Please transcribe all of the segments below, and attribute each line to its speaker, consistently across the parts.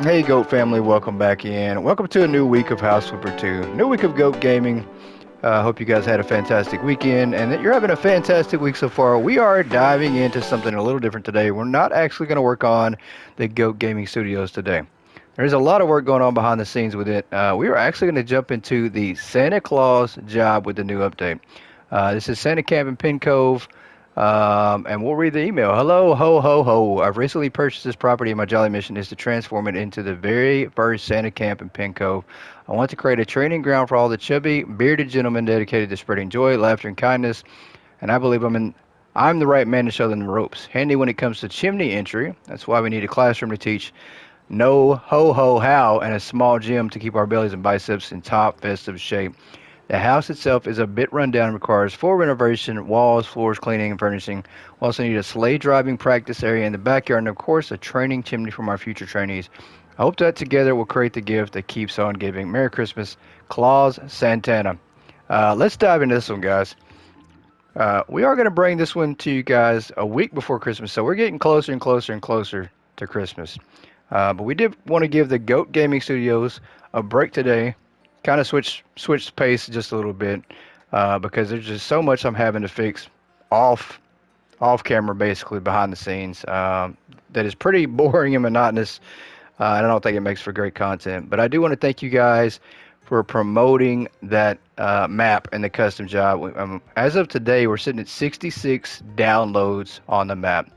Speaker 1: Hey Goat family, welcome back in. Welcome to a new week of House Flipper 2. New week of Goat Gaming. Hope you guys had a fantastic weekend and that you're having a fantastic week so far. We are diving into something a little different today. We're not actually going to work on the Goat Gaming Studios today. There's a lot of work going on behind the scenes with it. We are actually going to jump into the Santa Claus job with the new update. This is Santa Camp in Pin Cove. And we'll read the email. Hello, ho, ho, ho. I've recently purchased this property, and my jolly mission is to transform it into the very first Santa camp in Pin Cove. I want to create a training ground for all the chubby, bearded gentlemen dedicated to spreading joy, laughter, and kindness. And I believe I'm the right man to show them the ropes. Handy when it comes to chimney entry. That's why we need a classroom to teach no ho ho how and a small gym to keep our bellies and biceps in top festive shape. The house itself is a bit rundown and requires full renovation, walls, floors, cleaning, and furnishing. We also need a sleigh driving practice area in the backyard and, of course, a training chimney from our future trainees. I hope that together will create the gift that keeps on giving. Merry Christmas, Claus Santana. Let's dive into this one, guys. We are going to bring this one to you guys a week before Christmas, so we're getting closer and closer and closer to Christmas. But we did want to give the Goat Gaming Studios a break today, kind of switch the pace just a little bit, because there's just so much I'm having to fix off off camera, basically behind the scenes, that is pretty boring and monotonous. And I don't think it makes for great content. But I do want to thank you guys for promoting that map and the custom job. As of today, we're sitting at 66 downloads on the map,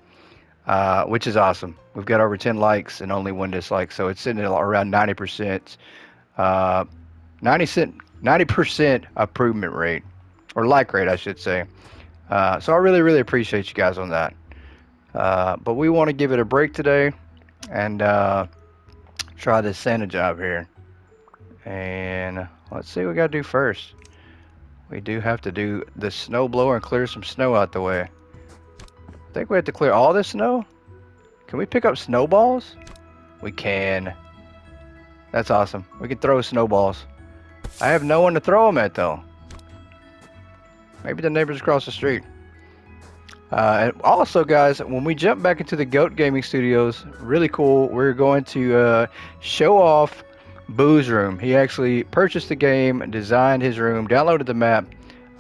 Speaker 1: which is awesome. We've got over 10 likes and only one dislike, so it's sitting at around 90%, uh, 90% improvement rate, or like rate, I should say. So I really, really appreciate you guys on that. But we want to give it a break today and try this Santa job here. And let's see what we got to do first. We do have to do the snow blower and clear some snow out the way. I think we have to clear all this snow. Can we pick up snowballs? We can. That's awesome. We can throw snowballs. I have no one to throw them at, though. Maybe the neighbors across the street. And also, guys, when we jump back into the Goat Gaming Studios, really cool, we're going to show off Boo's room. He actually purchased the game, designed his room, downloaded the map,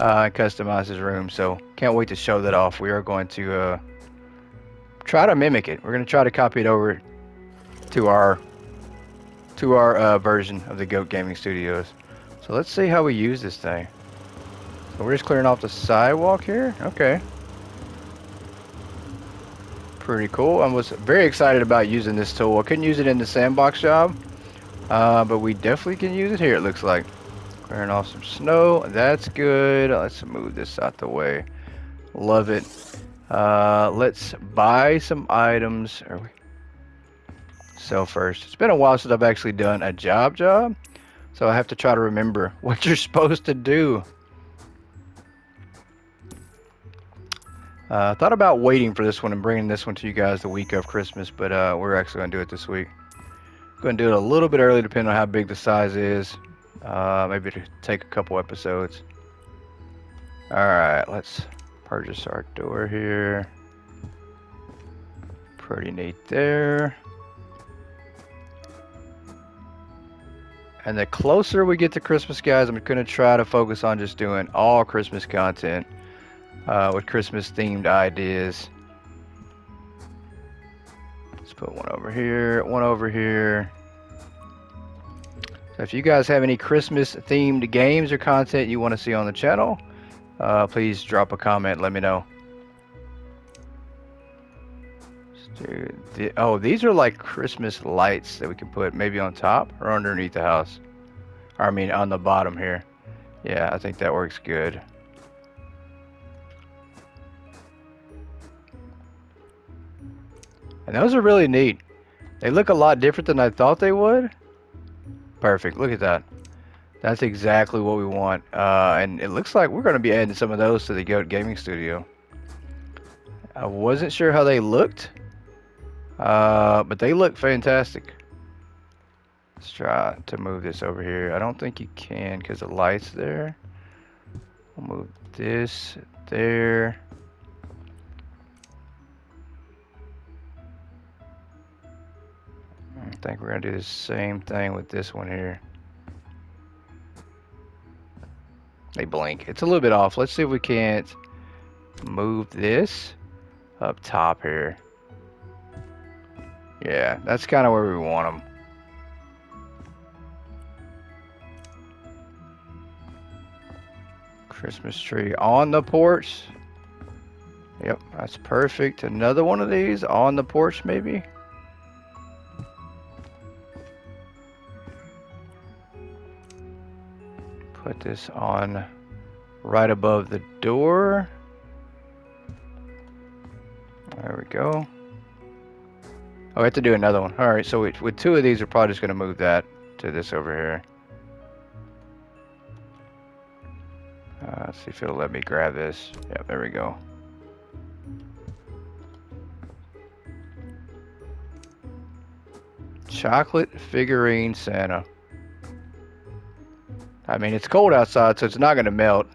Speaker 1: and customized his room. So can't wait to show that off. We are going to try to mimic it. We're going to try to copy it over to our version of the Goat Gaming Studios. So let's see how we use this thing. So we're just clearing off the sidewalk here. Okay. Pretty cool. I was very excited about using this tool. I couldn't use it in the sandbox job, but we definitely can use it here, it looks like. Clearing off some snow. That's good. Let's move this out the way. Love it. Let's buy some items. Sell first. It's been a while since I've actually done a job, so I have to try to remember what you're supposed to do. Thought about waiting for this one and bringing this one to you guys the week of Christmas, but we're actually going to do it this week. Going to do it a little bit early depending on how big the size is. Maybe to take a couple episodes. Alright, let's purchase our door here. Pretty neat there. And the closer we get to Christmas, guys, I'm going to try to focus on just doing all Christmas content. With Christmas themed ideas. Let's put one over here, one over here. So if you guys have any Christmas themed games or content you want to see on the channel, please drop a comment, let me know. Oh, these are like Christmas lights that we can put maybe on top or underneath the house. Or, I mean on the bottom here. Yeah, I think that works good. And those are really neat. They look a lot different than I thought they would. Perfect. Look at that. That's exactly what we want. And it looks like we're going to be adding some of those to the Goat Gaming Studio. I wasn't sure how they looked. But they look fantastic. Let's try to move this over here. I don't think you can because the light's there. We'll move this there. I think we're gonna do the same thing with this one here. They blink. It's a little bit off. Let's see if we can't move this up top here. Yeah, that's kind of where we want them. Christmas tree on the porch. Yep, that's perfect. Another one of these on the porch, maybe. Put this on right above the door. There we go. Oh, we have to do another one. All right, so with two of these, we're probably just going to move that to this over here. Let's see if it'll let me grab this. Yep, there we go. Chocolate figurine Santa. I mean, it's cold outside, so it's not going to melt.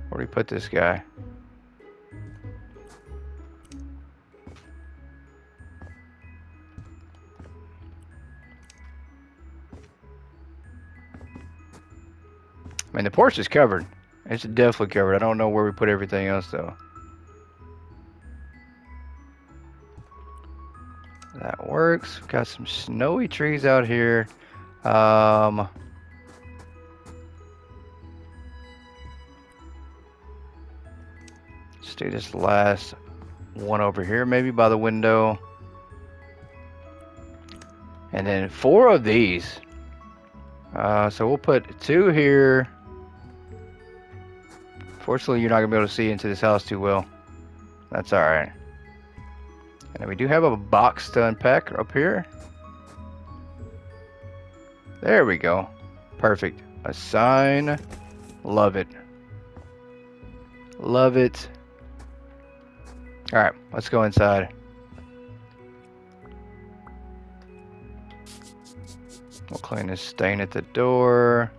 Speaker 1: Where do we put this guy? I mean, the porch is covered. It's definitely covered. I don't know where we put everything else, though. That works. We've got some snowy trees out here. Let's do this last one over here, maybe by the window. And then 4 of these. So we'll put 2 here. Fortunately, you're not going to be able to see into this house too well. That's alright. And then we do have a box to unpack up here. There we go. Perfect. A sign. Love it. Love it. Alright, let's go inside. We'll clean this stain at the door.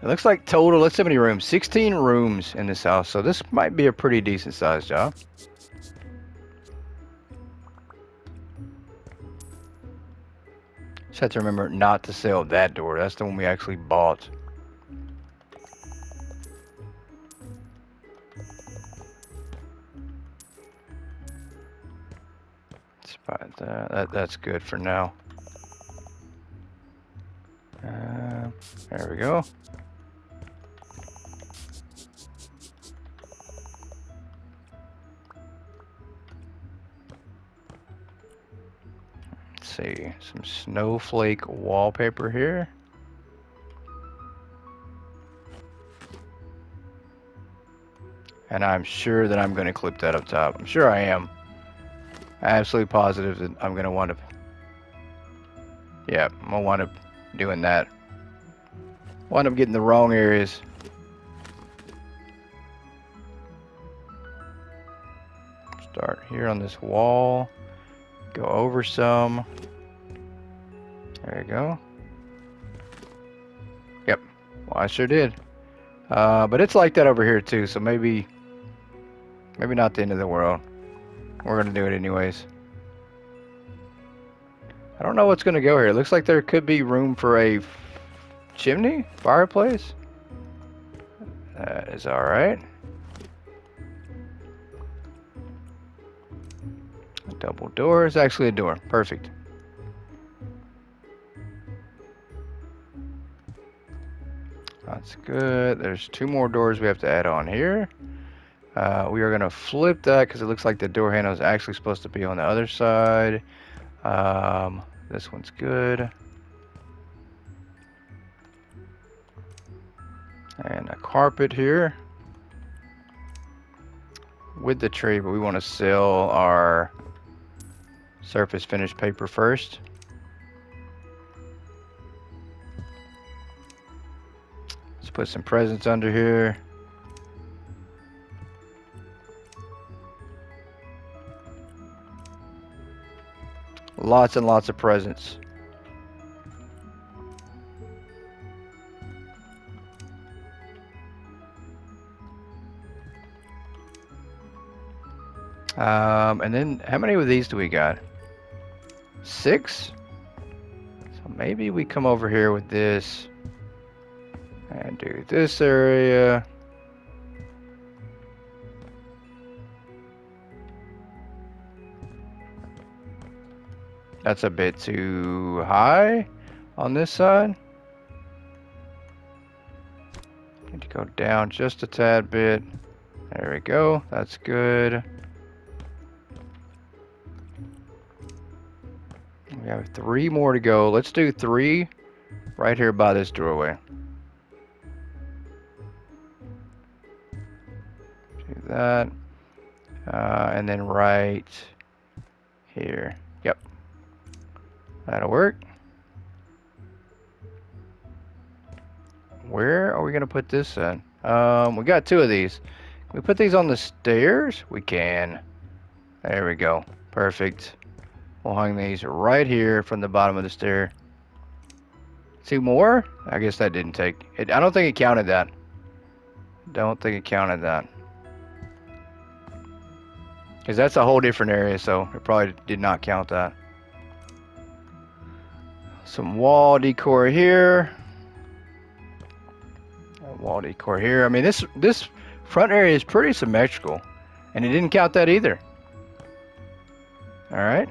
Speaker 1: It looks like total, let's see how many rooms. 16 rooms in this house, so this might be a pretty decent sized job. Just have to remember not to sell that door. That's the one we actually bought. Spot that. That's good for now. There we go. See, some snowflake wallpaper here. And I'm sure that I'm going to clip that up top. I'm sure I am. Absolutely positive that I'm going to wind up... Yeah, I'm going to wind up doing that. Wind up getting the wrong areas. Start here on this wall. Go over some. There you go. Yep. Well, I sure did. But it's like that over here too, so maybe not the end of the world. We're gonna do it anyways. I don't know what's gonna go here. It looks like there could be room for a chimney, fireplace. That is all right. A double door is actually a door. Perfect. That's good. There's 2 more doors we have to add on here. We are going to flip that because it looks like the door handle is actually supposed to be on the other side. This one's good. And a carpet here with the tree, but we want to sell our surface finish paper first. Let's put some presents under here. Lots and lots of presents. And then how many of these do we got? 6? So maybe we come over here with this and do this area. That's a bit too high on this side. Need to go down just a tad bit. There we go. That's good. We have 3 more to go. Let's do 3 right here by this doorway. Do that. And then right here. Yep. That'll work. Where are we going to put this at? We got 2 of these. Can we put these on the stairs? We can. There we go. Perfect. We'll hang these right here from the bottom of the stair. 2 more? I guess that didn't take it. I don't think it counted that. Don't think it counted that. Because that's a whole different area, so it probably did not count that. Some wall decor here. Wall decor here. I mean, this front area is pretty symmetrical, and it didn't count that either. All right.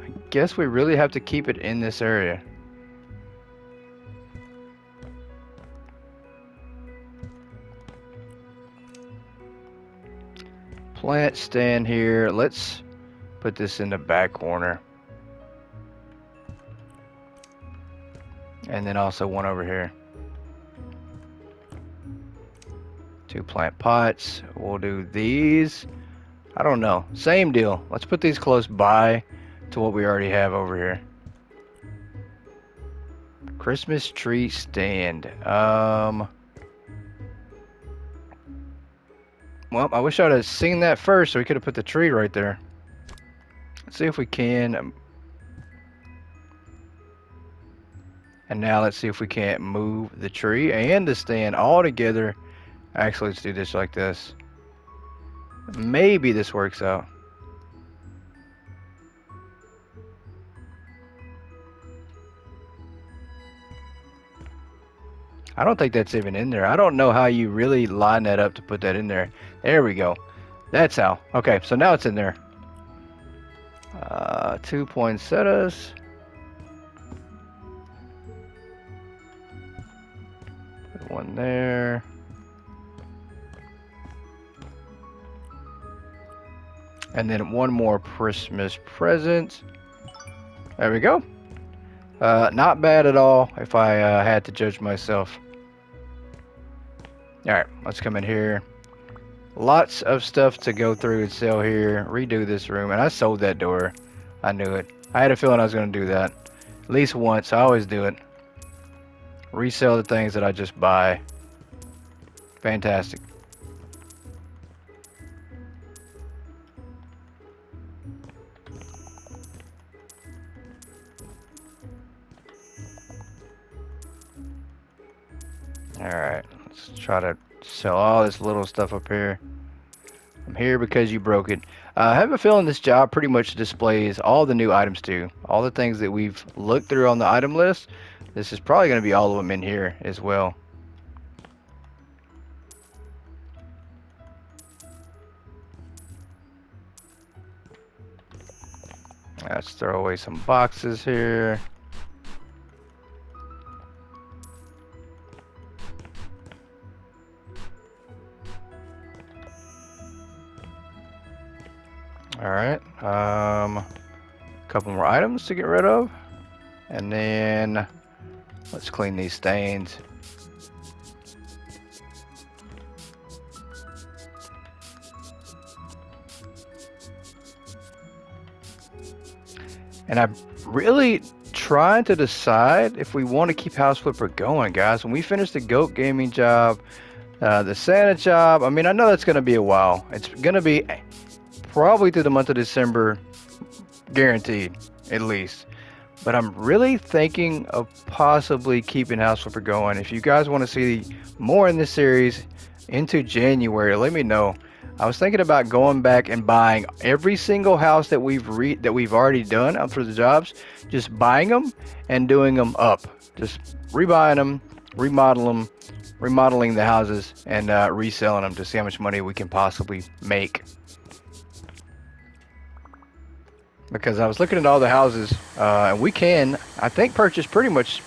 Speaker 1: I guess we really have to keep it in this area. Plant stand here. Let's put this in the back corner. And then also one over here. 2 plant pots. We'll do these. I don't know. Same deal. Let's put these close by to what we already have over here. Christmas tree stand. Well, I wish I'd have seen that first so we could have put the tree right there. Let's see if we can. And now let's see if we can't move the tree and the stand all together. Actually, let's do this like this. Maybe this works out. I don't think that's even in there. I don't know how you really line that up to put that in there. There we go. That's how. Okay, so now it's in there. 2 poinsettias. Put one there. And then one more Christmas present. There we go. Not bad at all if I had to judge myself. Alright, let's come in here. Lots of stuff to go through and sell here. Redo this room. And I sold that door. I knew it. I had a feeling I was going to do that. At least once. I always do it. Resell the things that I just buy. Fantastic. Alright, let's try to sell all this little stuff up here. I'm here because you broke it. I have a feeling this job pretty much displays all the new items too. All the things that we've looked through on the item list. This is probably going to be all of them in here as well. Let's throw away some boxes here. Alright, a couple more items to get rid of. And then let's clean these stains. And I'm really trying to decide if we want to keep House Flipper going, guys. When we finish the Goat Gaming job, the Santa job, I mean, I know that's going to be a while. It's going to be probably through the month of December, guaranteed, at least. But I'm really thinking of possibly keeping House Flipper going. If you guys want to see more in this series into January, let me know. I was thinking about going back and buying every single house that we've already done up for the jobs, just buying them and doing them up, just rebuying them, remodeling the houses, and reselling them to see how much money we can possibly make. Because I was looking at all the houses, and we can, I think, purchase pretty much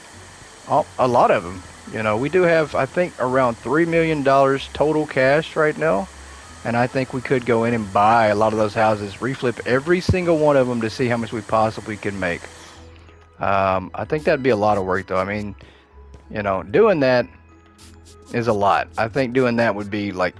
Speaker 1: a lot of them. You know, we do have, I think, around $3 million total cash right now. And I think we could go in and buy a lot of those houses, reflip every single one of them to see how much we possibly can make. I think that'd be a lot of work, though. I mean, you know, doing that is a lot. I think doing that would be like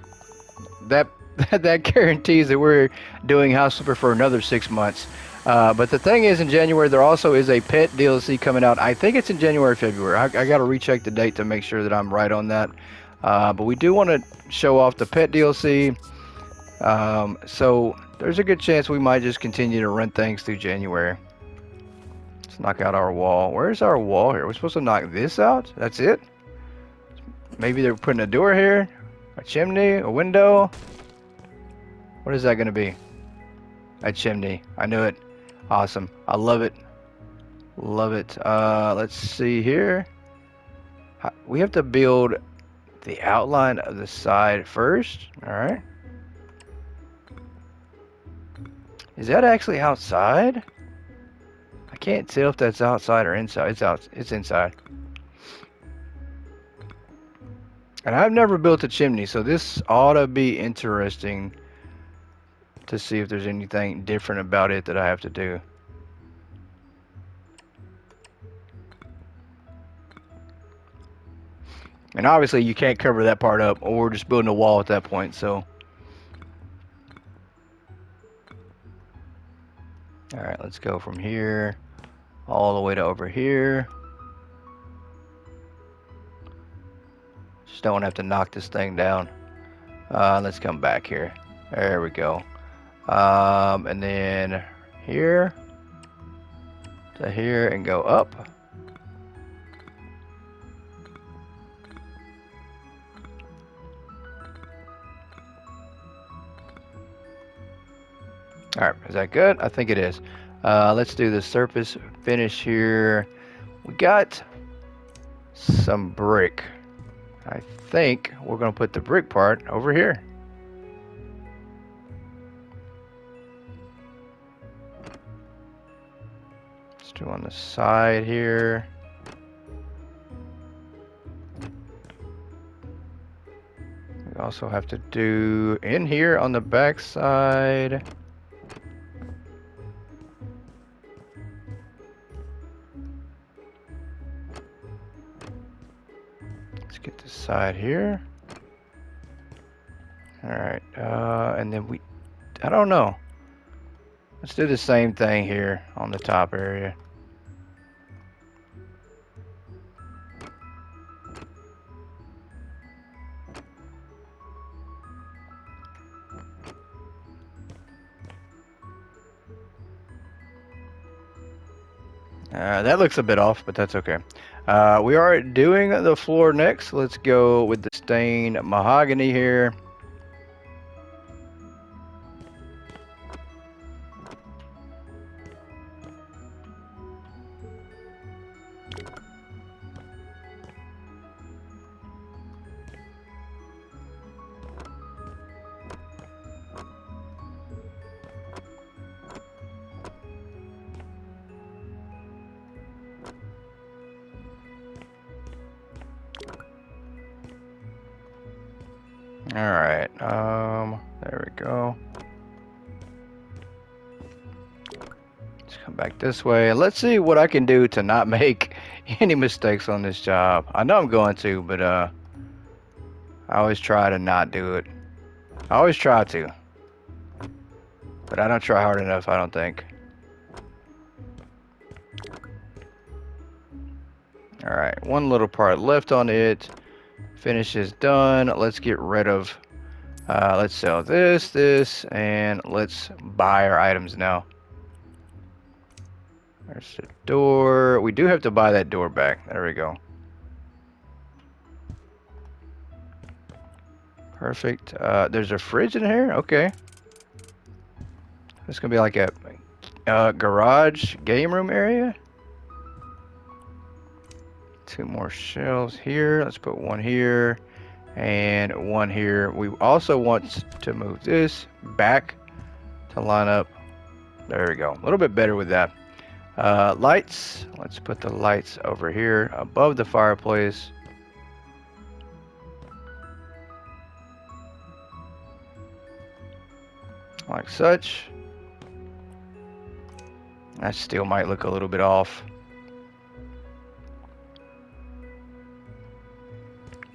Speaker 1: that. That guarantees that we're doing House Flipper for another 6 months. But the thing is, in January, there also is a pet DLC coming out. I think it's in January, February. I got to recheck the date to make sure that I'm right on that. But we do want to show off the pet DLC. So there's a good chance we might just continue to run things through January. Let's knock out our wall. Where's our wall here? We're supposed to knock this out? That's it? Maybe they're putting a door here, a chimney, a window. What is that going to be? A chimney. I knew it. Awesome. I love it. Love it. Let's see here. We have to build the outline of the side first. All right. Is that actually outside? I can't tell if that's outside or inside. It's inside. And I've never built a chimney, so this ought to be interesting to see if there's anything different about it that I have to do. And obviously you can't cover that part up, or we're just building a wall at that point, so. Alright, let's go from here all the way to over here. Just don't want to have to knock this thing down. Let's come back here. There we go. And then here to here and go up. Alright, is that good? I think it is. Let's do the surface finish here. We got some brick. I think we're going to put the brick part over here. Let's do on the side here. We also have to do in here on the back side. Let's get this side here. Alright, and then I don't know. Let's do the same thing here on the top area. That looks a bit off, but that's okay. We are doing the floor next. Let's go with the stained mahogany here. Alright, there we go. Let's come back this way. Let's see what I can do to not make any mistakes on this job. I know I'm going to, but I always try to not do it. I always try to. But I don't try hard enough, I don't think. Alright, one little part left on it. Finish is done. Let's get rid of, let's sell this, and let's buy our items now. There's the door. We do have to buy that door back. There we go. Perfect. There's a fridge in here. Okay. It's gonna be like a garage game room area. 2 more shelves here. Let's put 1 here and 1 here. We also want to move this back to line up. There we go. A little bit better with that. Lights. Let's put the lights over here above the fireplace. Like such. That still might look a little bit off.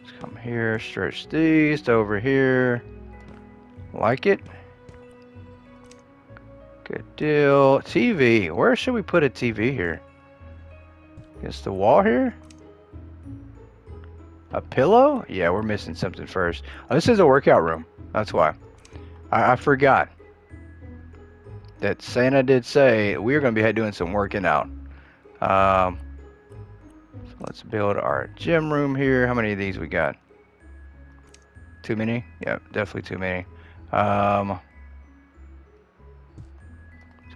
Speaker 1: Let's come here, stretch these to over here. Like it. Good deal. TV. Where should we put a TV here? Against the wall here? A pillow? Yeah, we're missing something first. Oh, this is a workout room. That's why. I forgot that Santa did say we were going to be doing some working out. So let's build our gym room here. How many of these we got? Too many? Yeah, definitely too many. Let's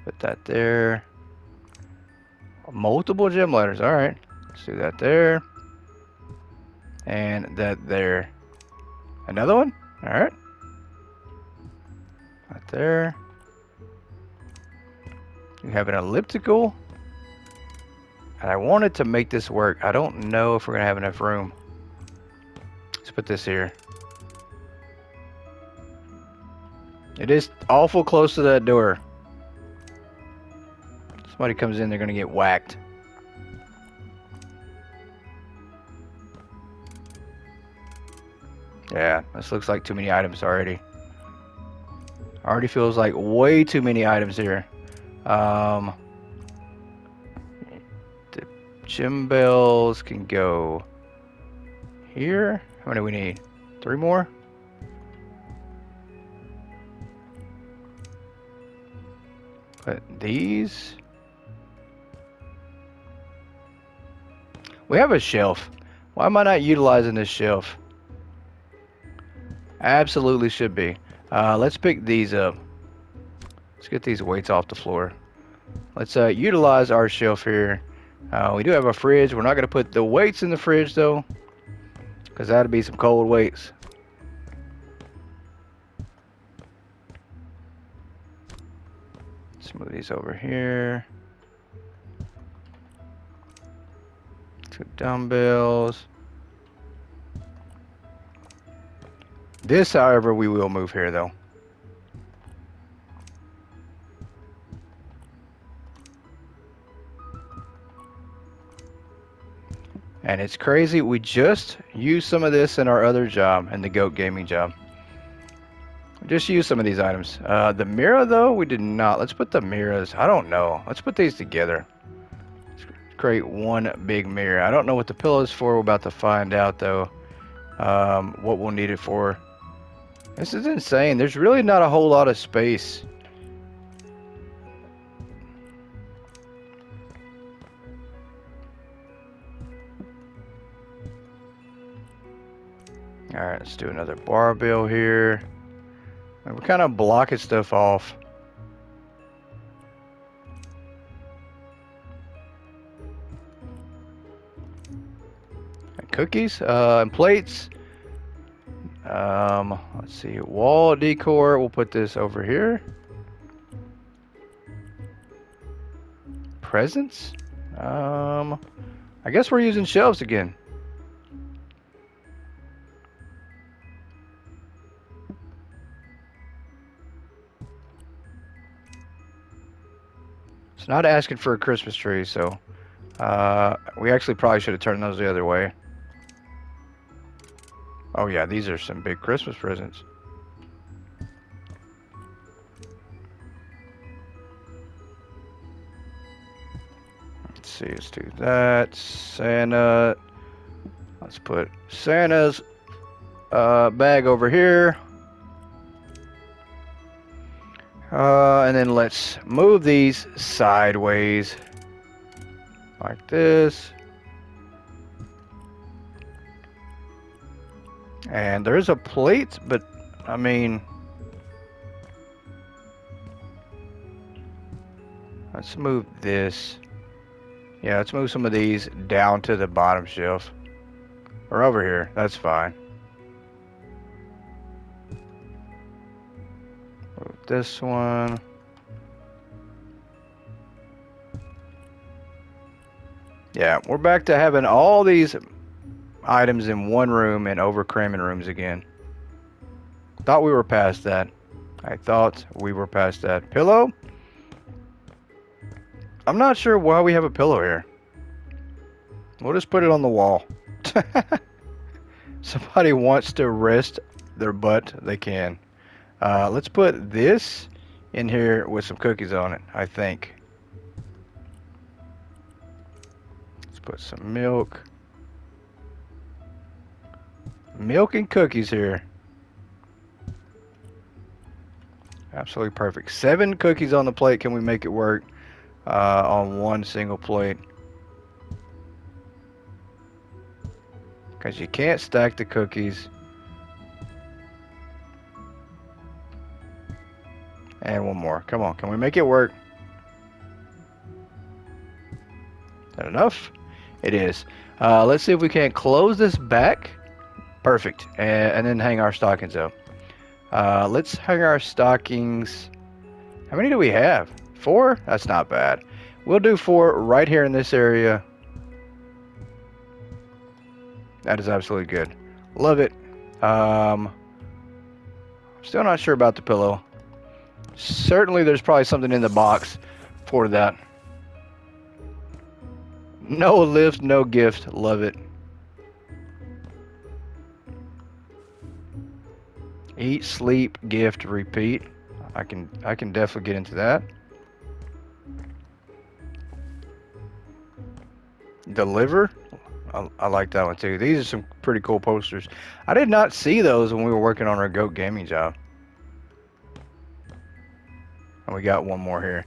Speaker 1: put that there. Multiple gym letters. All right. Let's do that there. And that there. Another one? All right. Right there. You have an elliptical. And I wanted to make this work. I don't know if we're going to have enough room. Let's put this here. It is awful close to that door. Somebody comes in, they're going to get whacked. Yeah, this looks like too many items already. Already feels like way too many items here. The gym bells can go here. How many do we need? 3 more? Put these. We have a shelf. Why am I not utilizing this shelf? Absolutely should be. Let's pick these up. Let's get these weights off the floor. Let's utilize our shelf here. We do have a fridge. We're not going to put the weights in the fridge though, because that'd be some cold weights. Let's move these over here. 2 dumbbells. This, however, we will move here though. And it's crazy, we just used some of this in our other job, in the Goat Gaming job. Just used some of these items. The mirror though, we did not. Let's put the mirrors, I don't know. Let's put these together. Let's create one big mirror. I don't know what the pillow is for. We're about to find out though. What we'll need it for. This is insane. There's really not a whole lot of space. Alright, let's do another barbell here. And we're kind of blocking stuff off. And cookies and plates. Let's see, wall decor. We'll put this over here. Presents. I guess we're using shelves again. It's not asking for a Christmas tree, so we actually probably should have turned those the other way. Oh yeah, these are some big Christmas presents. Let's see, let's do that. Santa. Let's put Santa's bag over here. And then let's move these sideways like this. And there's a plate, but I mean, let's move this. Yeah, let's move some of these down to the bottom shelf. Or over here, that's fine. Move this one. Yeah, we're back to having all these items in one room and over cramming rooms again. Thought we were past that. I thought we were past that. Pillow? I'm not sure why we have a pillow here. We'll just put it on the wall. Somebody wants to rest their butt, they can. Let's put this in here with some cookies on it, I think. Let's put some milk. Milk and cookies here. Absolutely perfect. 7 cookies on the plate. Can we make it work on one single plate? Because you can't stack the cookies. And one more. Come on. Can we make it work? Is that enough? It is. Let's see if we can close this back. Perfect. And then hang our stockings up. Let's hang our stockings. How many do we have? 4? That's not bad. We'll do 4 right here in this area. That is absolutely good. Love it. Still not sure about the pillow. Certainly there's probably something in the box for that. No lift, no gift. Love it. Eat, sleep, gift, repeat. I can definitely get into that. Deliver. I like that one too. These are some pretty cool posters. I did not see those when we were working on our Goat Gaming job. And we got one more here.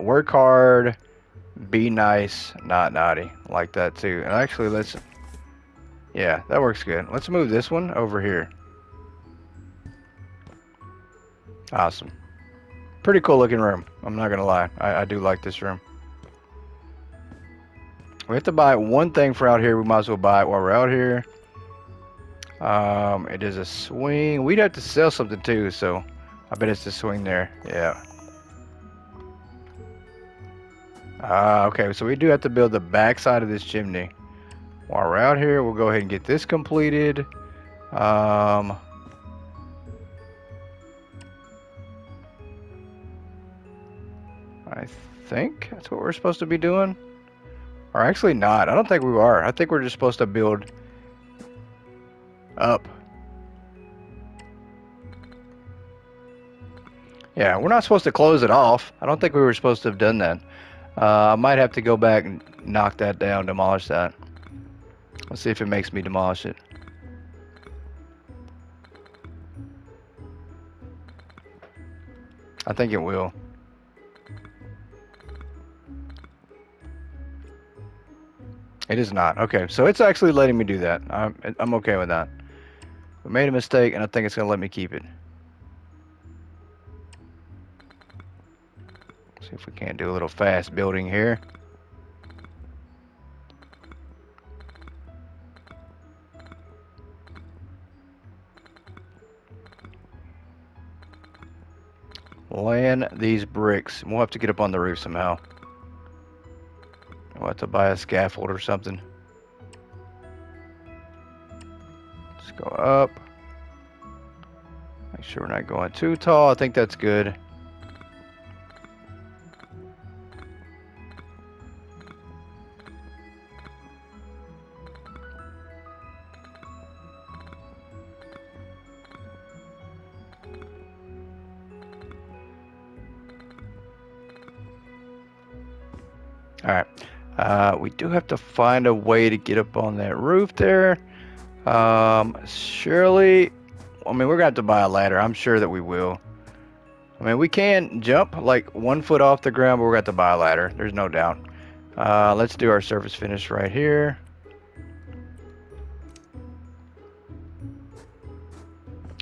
Speaker 1: Work hard, be nice, not naughty. Like that too. And actually, yeah, that works good. Let's move this one over here. Awesome. Pretty cool looking room. I'm not gonna lie. I do like this room. We have to buy one thing for out here. We might as well buy it while we're out here. It is a swing. We'd have to sell something too, so I bet it's the swing there. Yeah. Okay, so we do have to build the back side of this chimney. While we're out here, we'll go ahead and get this completed. I think that's what we're supposed to be doing. Or actually not. I don't think we are. I think we're just supposed to build up. Yeah, we're not supposed to close it off. I don't think we were supposed to have done that. I might have to go back and knock that down, demolish that. Let's see if it makes me demolish it. I think it will. It is not. Okay, so it's actually letting me do that. I'm okay with that. We made a mistake, and I think it's going to let me keep it. See if we can't do a little fast building here. Land these bricks. We'll have to get up on the roof somehow. We'll have to buy a scaffold or something. Let's go up. Make sure we're not going too tall. I think that's good. All right. We do have to find a way to get up on that roof there. Surely, I mean, we're going to have to buy a ladder. I'm sure that we will. I mean, we can jump like 1 foot off the ground, but we're going to have to buy a ladder. There's no doubt. Let's do our surface finish right here.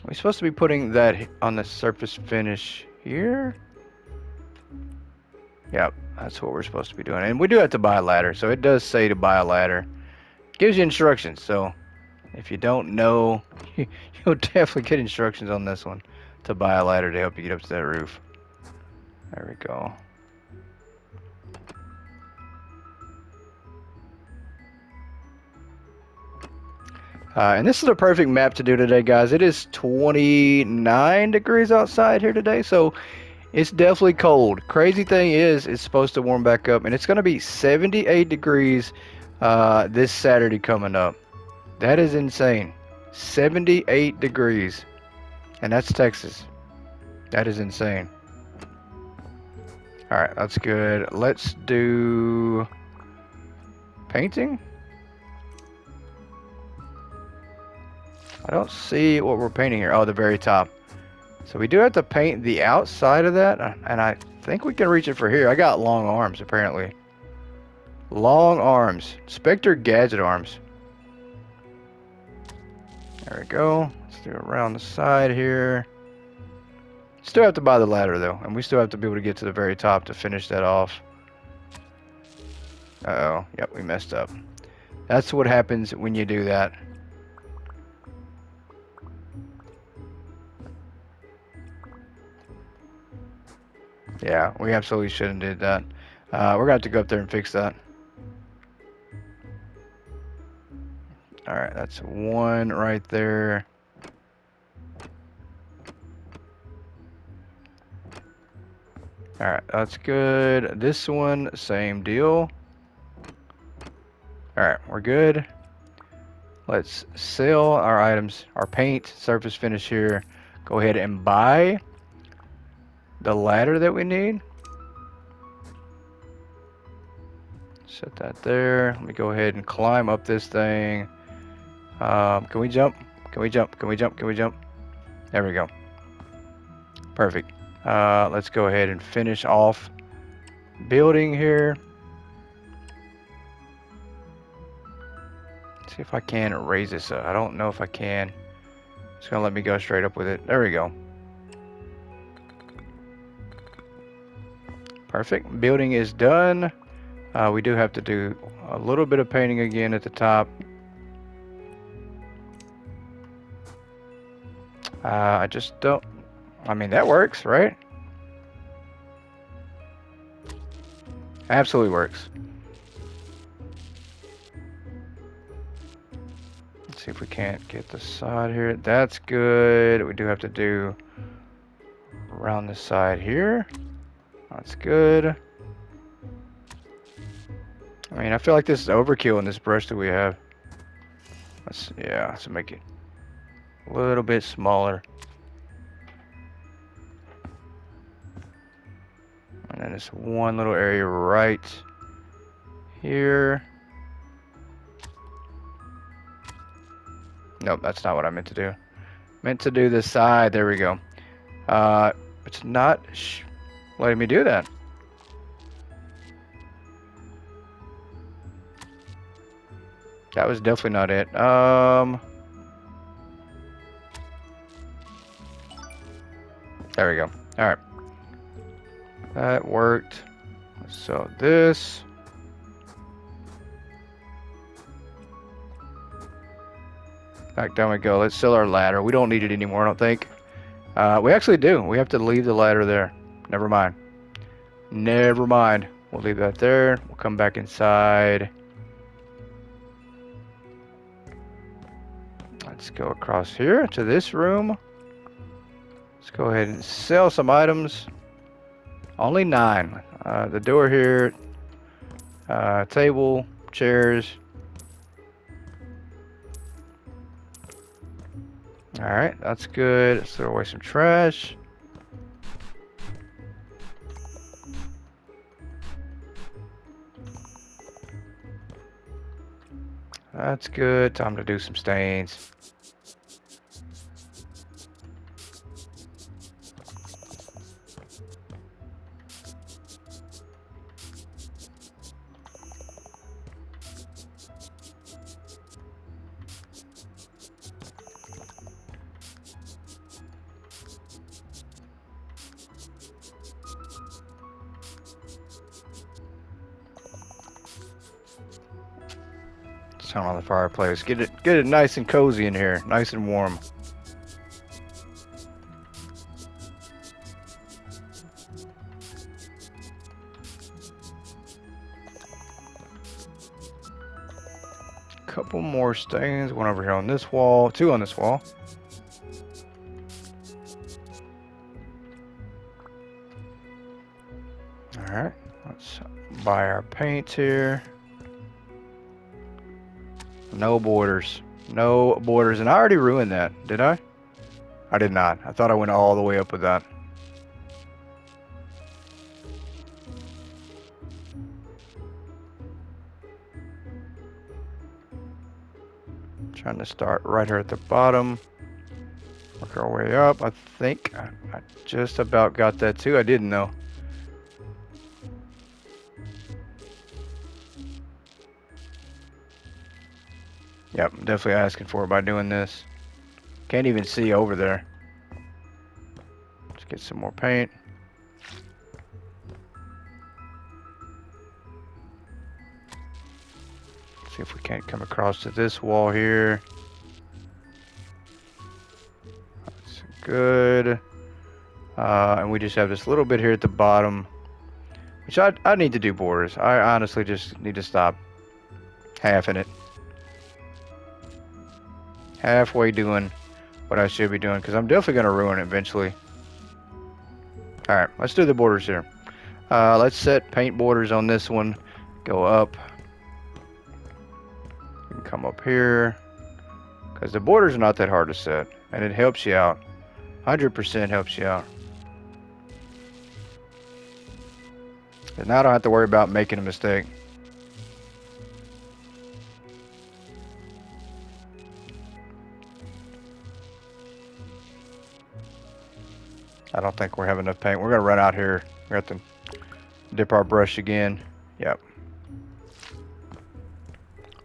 Speaker 1: We're supposed to be putting that on the surface finish here. Yep, that's what we're supposed to be doing. And we do have to buy a ladder, so it does say to buy a ladder. It gives you instructions, so if you don't know, you'll definitely get instructions on this one to buy a ladder to help you get up to that roof. There we go. And this is a perfect map to do today, guys. It is 29 degrees outside here today, so it's definitely cold. Crazy thing is, it's supposed to warm back up, and it's going to be 78 degrees this Saturday coming up. That is insane. 78 degrees. And that's Texas. That is insane. Alright, that's good. Let's do painting. I don't see what we're painting here. Oh, the very top. So we do have to paint the outside of that, and I think we can reach it for here. I got long arms, apparently. Long arms. Spectre gadget arms. There we go. Let's do it around the side here. Still have to buy the ladder, though, and we still have to be able to get to the very top to finish that off. Uh-oh. Yep, we messed up. That's what happens when you do that. Yeah, we absolutely shouldn't have did that. We're going to have to go up there and fix that. Alright, that's one right there. Alright, that's good. This one, same deal. Alright, we're good. Let's sell our items, our paint, surface finish here. Go ahead and buy the ladder that we need. Set that there. Let me go ahead and climb up this thing. Can we jump? Can we jump? Can we jump? Can we jump? There we go. Perfect. Let's go ahead and finish off building here. See if I can raise this up. I don't know if I can. It's gonna let me go straight up with it. There we go. Perfect. Building is done. We do have to do a little bit of painting again at the top. I just don't... I mean, that works, right? Absolutely works. Let's see if we can't get the side here. That's good. We do have to do around the side here. That's good. I mean, I feel like this is overkill in this brush that we have. Let's make it a little bit smaller. And then this one little area right here. Nope, that's not what I meant to do. Meant to do this side. There we go. It's not letting me do that. That was definitely not it. There we go. All right. That worked. So this. Back down we go. Let's sell our ladder. We don't need it anymore, I don't think. We actually do. We have to leave the ladder there. Never mind. Never mind. We'll leave that there. We'll come back inside. Let's go across here to this room. Let's go ahead and sell some items. Only 9. The door here. Table, chairs. Alright, that's good. Let's throw away some trash. That's good. Time to do some stains. Turn on the fireplace. Get it nice and cozy in here, nice and warm. Couple more stains. One over here on this wall. Two on this wall. All right. Let's buy our paint here. No borders. No borders. And I already ruined that. Did I? I did not. I thought I went all the way up with that. Trying to start right here at the bottom. Work our way up. I think I just about got that too. I didn't know. Yep, I'm definitely asking for it by doing this. Can't even see over there. Let's get some more paint. See if we can't come across to this wall here. That's good. And we just have this little bit here at the bottom, which I need to do borders. I honestly just need to stop halving it. Halfway doing what I should be doing, because I'm definitely going to ruin it eventually. Alright, let's do the borders here. Let's set paint borders on this one. Go up. You can come up here, because the borders are not that hard to set, and it helps you out. 100% helps you out. And now I don't have to worry about making a mistake. I don't think we have enough paint. We're going to run out here. We have to dip our brush again. Yep.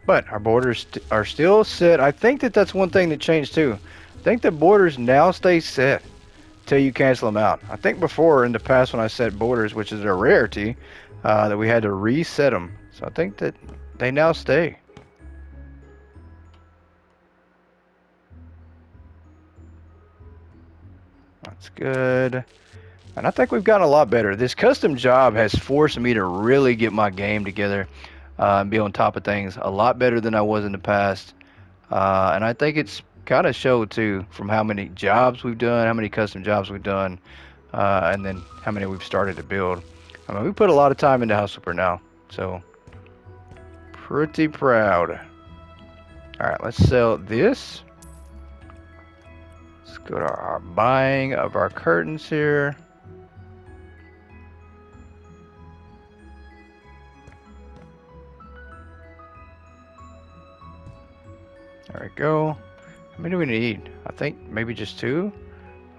Speaker 1: But our borders are still set. I think that's one thing that changed too. I think the borders now stay set till you cancel them out. I think before in the past when I set borders, which is a rarity, that we had to reset them. So I think that they now stay. That's good. And I think we've gotten a lot better. This custom job has forced me to really get my game together and be on top of things a lot better than I was in the past. And I think it's kind of showed too from how many jobs we've done, how many custom jobs we've done, and then how many we've started to build. I mean, we put a lot of time into House Flipper now, so pretty proud. All right, let's sell this. Let's go to our buying of our curtains here. There we go. How many do we need? I think maybe just two.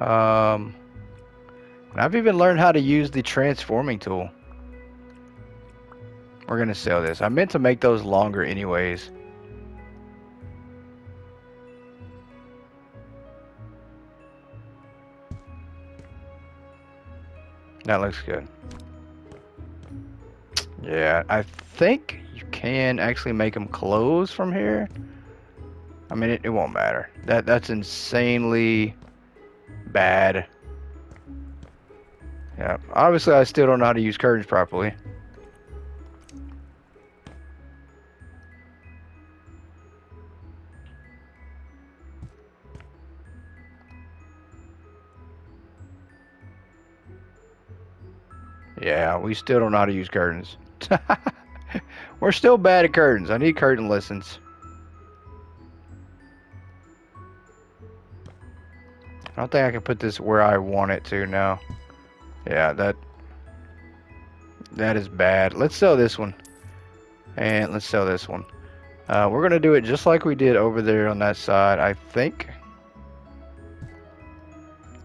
Speaker 1: And I've even learned how to use the transforming tool. We're gonna sell this. I meant to make those longer anyways. That looks good. Yeah, I think you can actually make them close from here. I mean, it won't matter. That's insanely bad. Yeah, obviously I still don't know how to use curtains properly. Yeah, we still don't know how to use curtains. We're still bad at curtains. I need curtain lessons. I don't think I can put this where I want it to now. Yeah, that is bad. Let's sell this one. And let's sell this one. We're going to do it just like we did over there on that side, I think.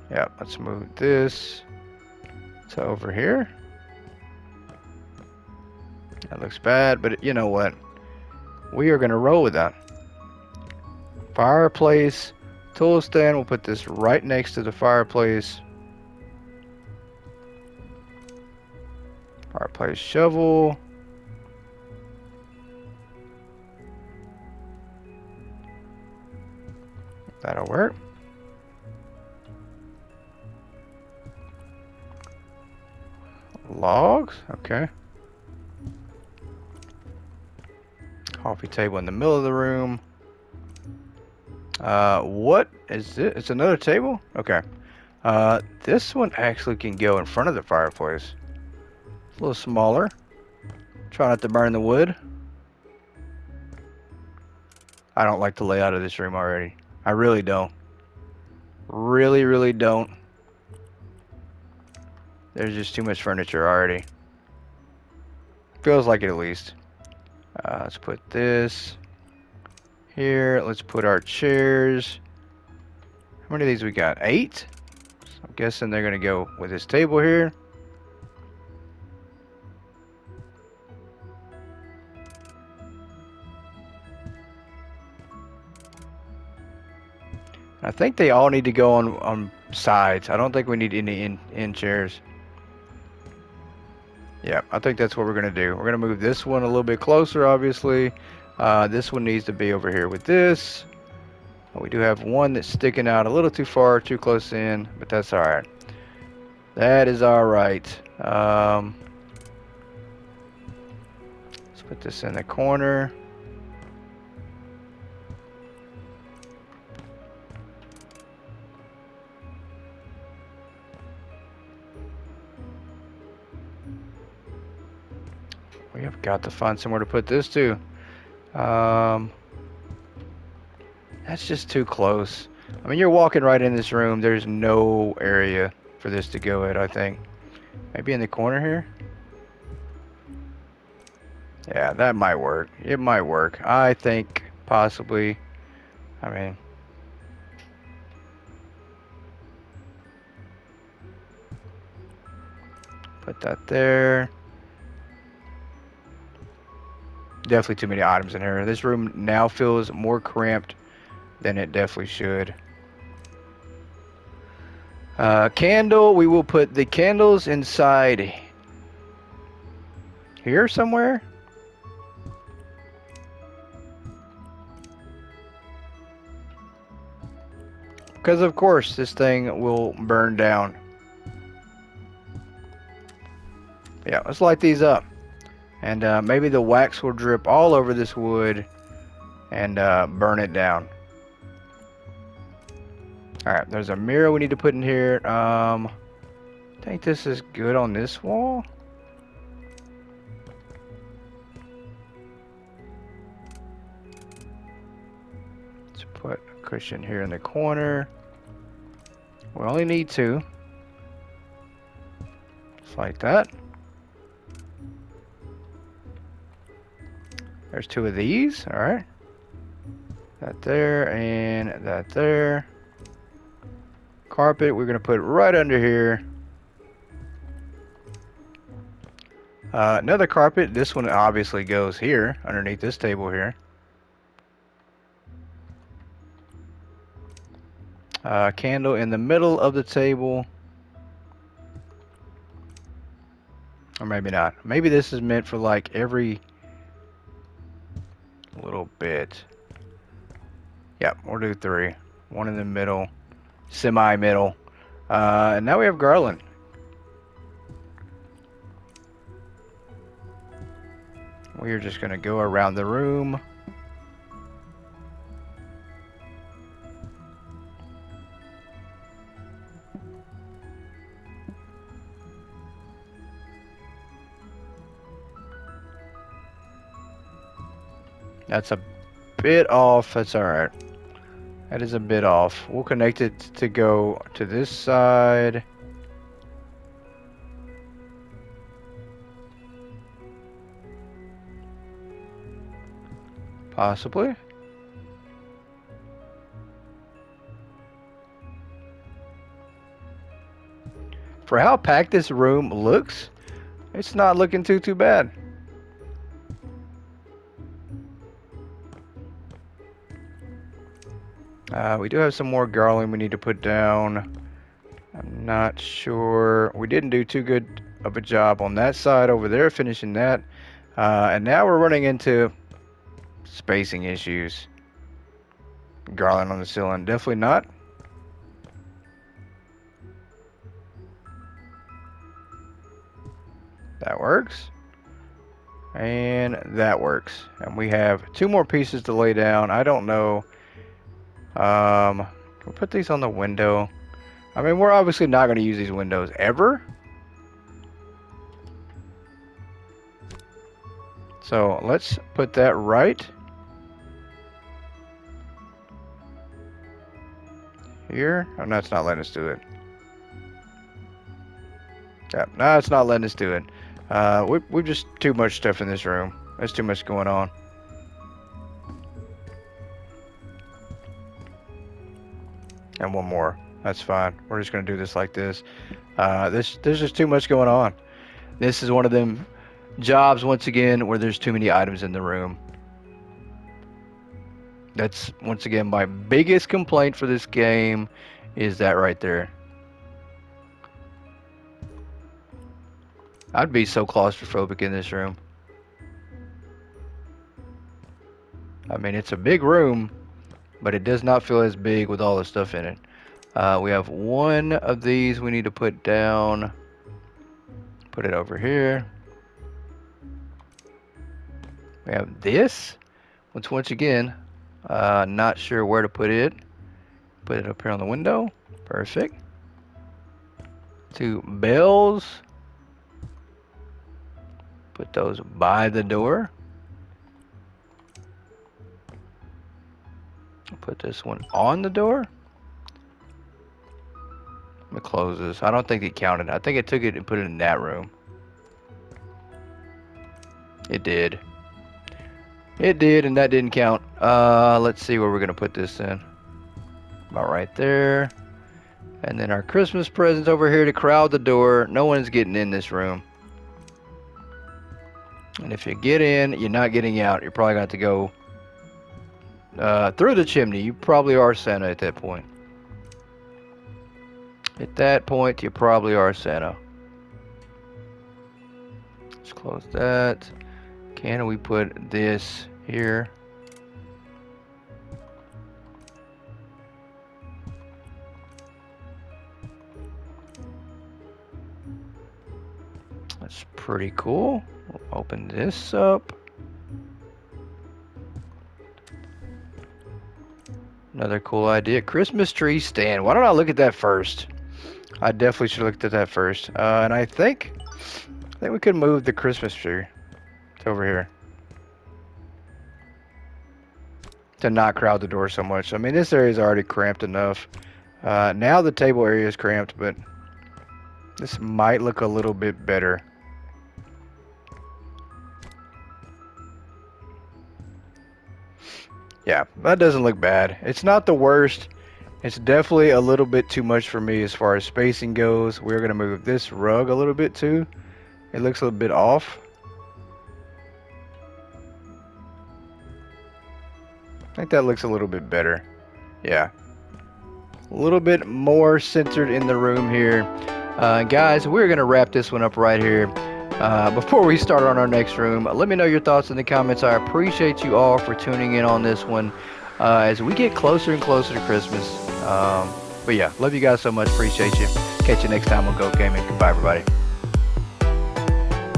Speaker 1: Yeah, let's move this to over here. That looks bad, but you know what? We are going to roll with that. Fireplace tool stand. We'll put this right next to the fireplace. Fireplace shovel. Okay. Coffee table in the middle of the room. What is it? It's another table? Okay. This one actually can go in front of the fireplace. It's a little smaller. Try not to burn the wood. I don't like the layout of this room already. I really don't. Really, really don't. There's just too much furniture already. Feels like it at least. Let's put this here. Let's put our chairs. How many of these we got? 8? So I'm guessing they're gonna go with this table here. I think they all need to go on sides. I don't think we need any in chairs. Yeah, I think that's what we're gonna do. We're gonna move this one a little bit closer, obviously. This one needs to be over here with this. We do have one that's sticking out a little too far, too close in, but that's all right. That is all right. Let's put this in the corner. We have got to find somewhere to put this too. That's just too close. I mean, you're walking right in this room. There's no area for this to go at, I think. Maybe in the corner here? Yeah, that might work. It might work. I think possibly. I mean, put that there. Definitely too many items in here. This room now feels more cramped than it definitely should. Candle, we will put the candles inside here somewhere. Because of course this thing will burn down. Yeah, let's light these up. And maybe the wax will drip all over this wood and burn it down. Alright, there's a mirror we need to put in here. I think this is good on this wall. Let's put a cushion here in the corner. We only need 2. Just like that. There's 2 of these. Alright. That there and that there. Carpet we're going to put right under here. Another carpet. This one obviously goes here underneath this table here. Candle in the middle of the table. Or maybe not. Maybe this is meant for like every little bit. Yep, we'll do 3. 1 in the middle. Semi-middle. And now we have garland. We are just going to go around the room. That's a bit off. That's alright. That is a bit off. We'll connect it to go to this side. Possibly. For how packed this room looks, it's not looking too bad. We do have some more garland we need to put down. I'm not sure. We didn't do too good of a job on that side over there, finishing that. And now we're running into spacing issues. Garland on the ceiling, definitely not. That works. And that works. And we have 2 more pieces to lay down. I don't know. Can we put these on the window? I mean, we're obviously not going to use these windows ever. So let's put that right here. Oh, no, it's not letting us do it. Yeah, no, it's not letting us do it. We've just too much stuff in this room. There's too much going on. And one more. That's fine. We're just going to do this like this. There's just too much going on. This is one of them jobs, once again, where there's too many items in the room. That's, once again, my biggest complaint for this game is that right there. I'd be so claustrophobic in this room. I mean, it's a big room, but it does not feel as big with all the stuff in it. We have 1 of these we need to put down. Put it over here. We have this, which once again, not sure where to put it. Put it up here on the window. Perfect. 2 bells. Put those by the door. Put this one on the door. Let me close this. I don't think it counted. I think it took it and put it in that room. It did. It did, and that didn't count. Let's see where we're going to put this in. About right there. And then our Christmas presents over here to crowd the door. No one's getting in this room. And if you get in, you're not getting out. You're probably going to have to go through the chimney. You probably are Santa at that point. At that point, you probably are Santa. Let's close that. Can we put this here? That's pretty cool. We'll open this up. Another cool idea. Christmas tree stand. Why don't I look at that first? I definitely should have looked at that first. And I think we could move the Christmas tree. It's over here. To not crowd the door so much. I mean, this area is already cramped enough. Now the table area is cramped, but this might look a little bit better. Yeah, that doesn't look bad. It's not the worst. It's definitely a little bit too much for me as far as spacing goes. We're going to move this rug a little bit too. It looks a little bit off. I think that looks a little bit better. Yeah. A little bit more centered in the room here. Guys, we're going to wrap this one up right here. Before we start on our next room, let me know your thoughts in the comments. I appreciate you all for tuning in on this one as we get closer and closer to Christmas. But yeah, love you guys so much. Appreciate you. Catch you next time on Goat Gaming. Goodbye, everybody.